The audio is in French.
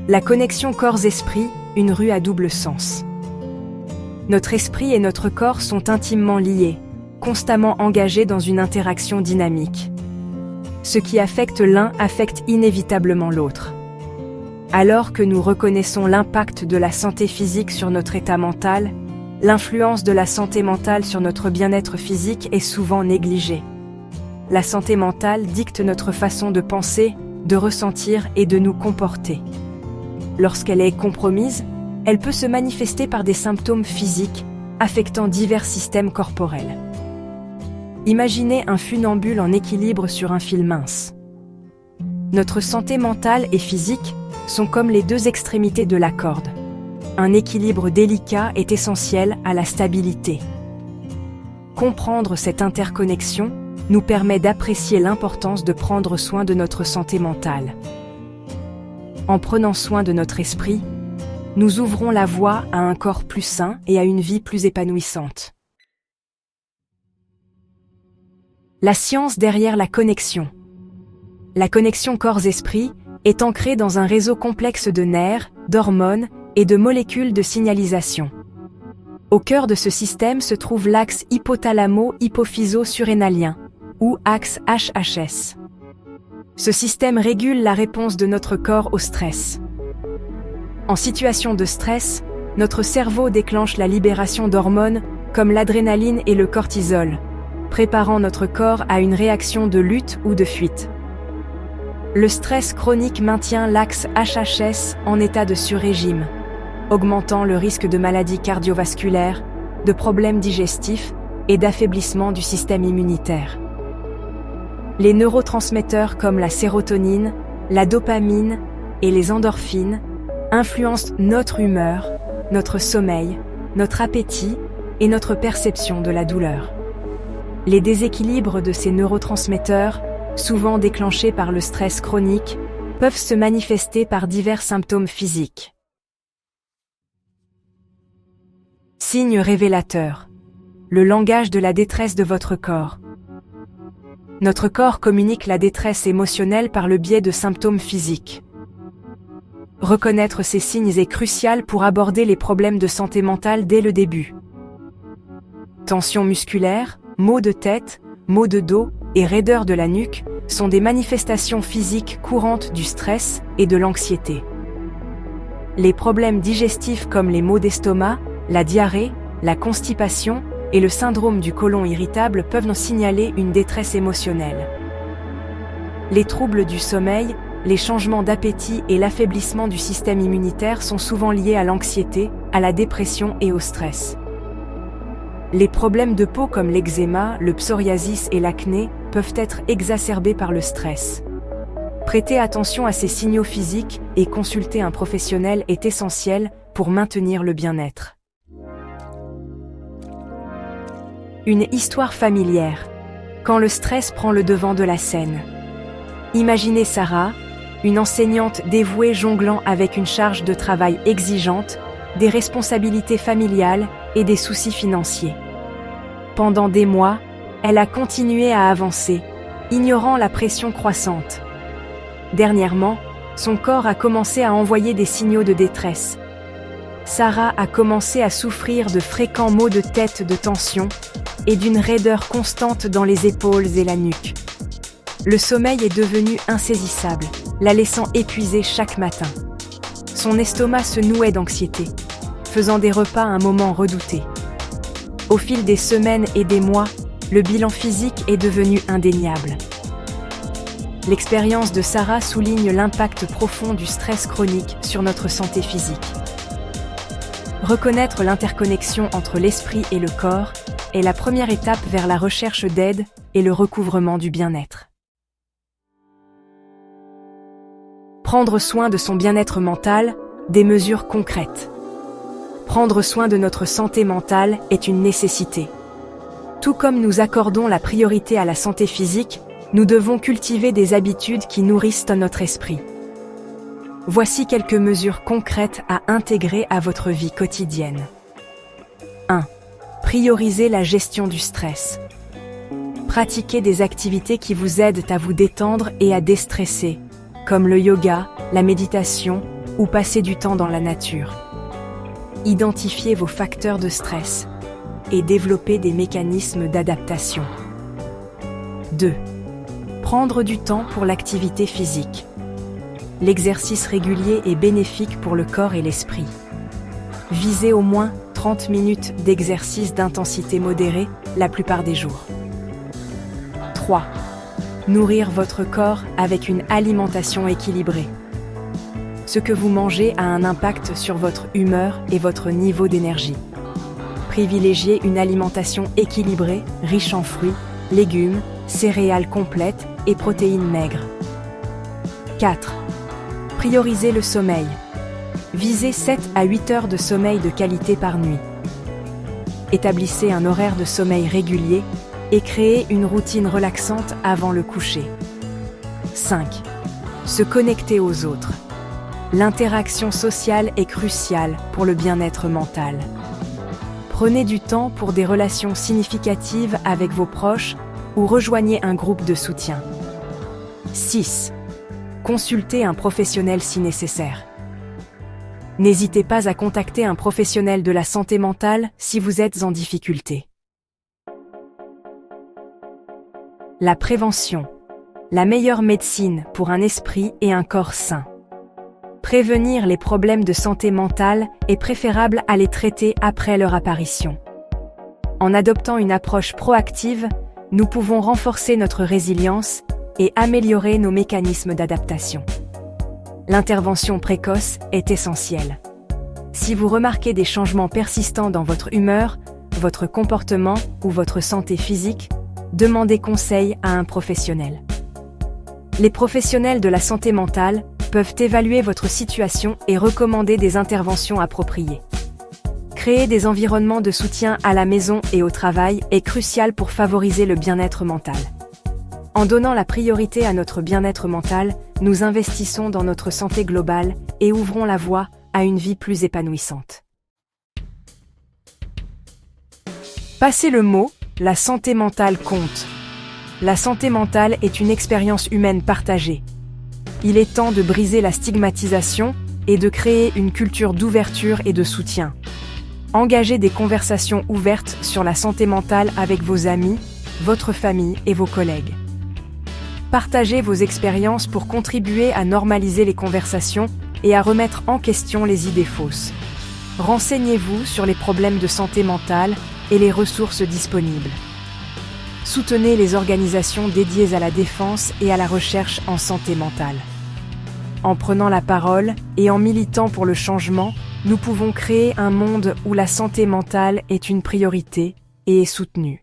La connexion corps-esprit, une rue à double sens. Notre esprit et notre corps sont intimement liés, constamment engagés dans une interaction dynamique. Ce qui affecte l'un affecte inévitablement l'autre. Alors que nous reconnaissons l'impact de la santé physique sur notre état mental, l'influence de la santé mentale sur notre bien-être physique est souvent négligée. La santé mentale dicte notre façon de penser, de ressentir et de nous comporter. Lorsqu'elle est compromise, elle peut se manifester par des symptômes physiques, affectant divers systèmes corporels. Imaginez un funambule en équilibre sur un fil mince. Notre santé mentale et physique sont comme les deux extrémités de la corde. Un équilibre délicat est essentiel à la stabilité. Comprendre cette interconnexion nous permet d'apprécier l'importance de prendre soin de notre santé mentale. En prenant soin de notre esprit, nous ouvrons la voie à un corps plus sain et à une vie plus épanouissante. La science derrière la connexion. La connexion corps-esprit est ancrée dans un réseau complexe de nerfs, d'hormones et de molécules de signalisation. Au cœur de ce système se trouve l'axe hypothalamo-hypophyso-surrénalien, ou axe HHS. Ce système régule la réponse de notre corps au stress. En situation de stress, notre cerveau déclenche la libération d'hormones comme l'adrénaline et le cortisol, préparant notre corps à une réaction de lutte ou de fuite. Le stress chronique maintient l'axe HHS en état de surrégime, augmentant le risque de maladies cardiovasculaires, de problèmes digestifs et d'affaiblissement du système immunitaire. Les neurotransmetteurs comme la sérotonine, la dopamine et les endorphines influencent notre humeur, notre sommeil, notre appétit et notre perception de la douleur. Les déséquilibres de ces neurotransmetteurs, souvent déclenchés par le stress chronique, peuvent se manifester par divers symptômes physiques. Signes révélateurs. Le langage de la détresse de votre corps. Notre corps communique la détresse émotionnelle par le biais de symptômes physiques. Reconnaître ces signes est crucial pour aborder les problèmes de santé mentale dès le début. Tension musculaire, maux de tête, maux de dos et raideur de la nuque sont des manifestations physiques courantes du stress et de l'anxiété. Les problèmes digestifs comme les maux d'estomac, la diarrhée, la constipation et le syndrome du côlon irritable peuvent nous signaler une détresse émotionnelle. Les troubles du sommeil, les changements d'appétit et l'affaiblissement du système immunitaire sont souvent liés à l'anxiété, à la dépression et au stress. Les problèmes de peau comme l'eczéma, le psoriasis et l'acné peuvent être exacerbés par le stress. Prêter attention à ces signaux physiques et consulter un professionnel est essentiel pour maintenir le bien-être. Une histoire familière. Quand le stress prend le devant de la scène. Imaginez Sarah, une enseignante dévouée jonglant avec une charge de travail exigeante, des responsabilités familiales et des soucis financiers. Pendant des mois, elle a continué à avancer, ignorant la pression croissante. Dernièrement, son corps a commencé à envoyer des signaux de détresse. Sarah a commencé à souffrir de fréquents maux de tête, de tension et d'une raideur constante dans les épaules et la nuque. Le sommeil est devenu insaisissable, la laissant épuisée chaque matin. Son estomac se nouait d'anxiété, faisant des repas un moment redouté. Au fil des semaines et des mois, le bilan physique est devenu indéniable. L'expérience de Sarah souligne l'impact profond du stress chronique sur notre santé physique. Reconnaître l'interconnexion entre l'esprit et le corps est la première étape vers la recherche d'aide et le recouvrement du bien-être. Prendre soin de son bien-être mental, des mesures concrètes. Prendre soin de notre santé mentale est une nécessité. Tout comme nous accordons la priorité à la santé physique, nous devons cultiver des habitudes qui nourrissent notre esprit. Voici quelques mesures concrètes à intégrer à votre vie quotidienne. 1. Priorisez la gestion du stress. Pratiquez des activités qui vous aident à vous détendre et à déstresser, comme le yoga, la méditation ou passer du temps dans la nature. Identifiez vos facteurs de stress et développez des mécanismes d'adaptation. 2. Prendre du temps pour l'activité physique. L'exercice régulier est bénéfique pour le corps et l'esprit. Visez au moins 30 minutes d'exercice d'intensité modérée la plupart des jours. 3. Nourrir votre corps avec une alimentation équilibrée. Ce que vous mangez a un impact sur votre humeur et votre niveau d'énergie. Privilégiez une alimentation équilibrée, riche en fruits, légumes, céréales complètes et protéines maigres. 4. Priorisez le sommeil. Visez 7 à 8 heures de sommeil de qualité par nuit. Établissez un horaire de sommeil régulier et créez une routine relaxante avant le coucher. 5. Se connecter aux autres. L'interaction sociale est cruciale pour le bien-être mental. Prenez du temps pour des relations significatives avec vos proches ou rejoignez un groupe de soutien. 6. Consultez un professionnel si nécessaire. N'hésitez pas à contacter un professionnel de la santé mentale si vous êtes en difficulté. La prévention. La meilleure médecine pour un esprit et un corps sains. Prévenir les problèmes de santé mentale est préférable à les traiter après leur apparition. En adoptant une approche proactive, nous pouvons renforcer notre résilience et améliorer nos mécanismes d'adaptation. L'intervention précoce est essentielle. Si vous remarquez des changements persistants dans votre humeur, votre comportement ou votre santé physique, demandez conseil à un professionnel. Les professionnels de la santé mentale peuvent évaluer votre situation et recommander des interventions appropriées. Créer des environnements de soutien à la maison et au travail est crucial pour favoriser le bien-être mental. En donnant la priorité à notre bien-être mental, nous investissons dans notre santé globale et ouvrons la voie à une vie plus épanouissante. Passez le mot, la santé mentale compte. La santé mentale est une expérience humaine partagée. Il est temps de briser la stigmatisation et de créer une culture d'ouverture et de soutien. Engagez des conversations ouvertes sur la santé mentale avec vos amis, votre famille et vos collègues. Partagez vos expériences pour contribuer à normaliser les conversations et à remettre en question les idées fausses. Renseignez-vous sur les problèmes de santé mentale et les ressources disponibles. Soutenez les organisations dédiées à la défense et à la recherche en santé mentale. En prenant la parole et en militant pour le changement, nous pouvons créer un monde où la santé mentale est une priorité et est soutenue.